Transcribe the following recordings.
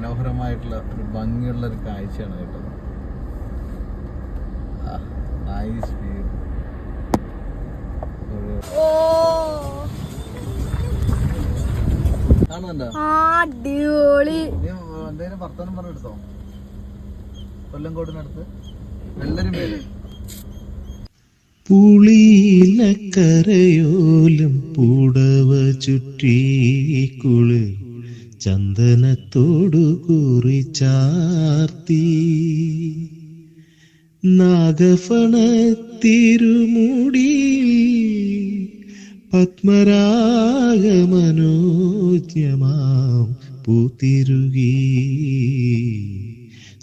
മനോഹരമായിട്ടുള്ള ഒരു ഭംഗിയുള്ള ഒരു കാഴ്ചയാണ് കേട്ടോ. Nice view. കാണുന്നുണ്ടോ? എന്തേലും വർത്തമാനം പറഞ്ഞെടുത്തോ? കൊല്ലംകോടിനടുത്ത് വെള്ളരിമേട്. പുളിയിലക്കരയോലും പുടവ ചുറ്റിക്കുളിർ ചന്ദനത്തോടു കുറിച്ചാർത്തി നാഗഫണത്തിരുമുടിയിൽ പത്മരാഗമനോജ്ഞമാം പൂത്തിരുകി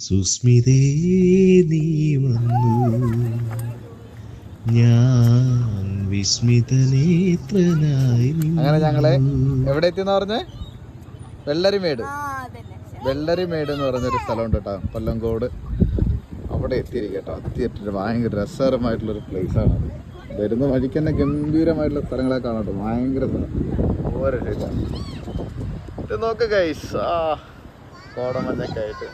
സുസ്മിതേ നീ വന്നു ഞാൻ വിസ്മിതനേത്രനായി. അങ്ങനെ ഞങ്ങള് എവിടെ എത്തിയെന്ന് പറഞ്ഞേ? വെള്ളരിമേട്. വെള്ളരിമേട് എന്ന് പറഞ്ഞൊരു സ്ഥലമുണ്ട് കേട്ടോ, കൊല്ലംകോട്. അവിടെ എത്തിയിരിക്കട്ടോ. എത്തിയിട്ടിട്ട് ഭയങ്കര രസകരമായിട്ടുള്ളൊരു പ്ലേസാണ് അത്. വരുന്ന വഴിക്ക് തന്നെ ഗംഭീരമായിട്ടുള്ള സ്ഥലങ്ങളെ കാണട്ടോ. ഭയങ്കര സ്ഥലം, ഓരോ ശരിയാണ്. ഇത് നോക്ക് ഗൈസ്, കോടമഞ്ഞൊക്കെ ആയിട്ട്.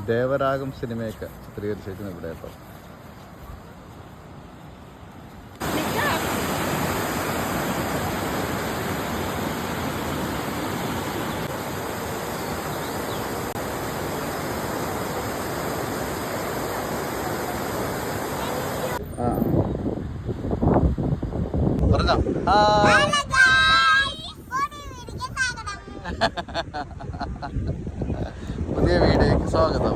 ദേവരാഗം സിനിമയൊക്കെ ചിത്രീകരിച്ചിരിക്കുന്നത് ഇവിടെ കേട്ടോ. പറഞ്ഞോ. പുതിയ വീഡിയോയ്ക്ക് സ്വാഗതം.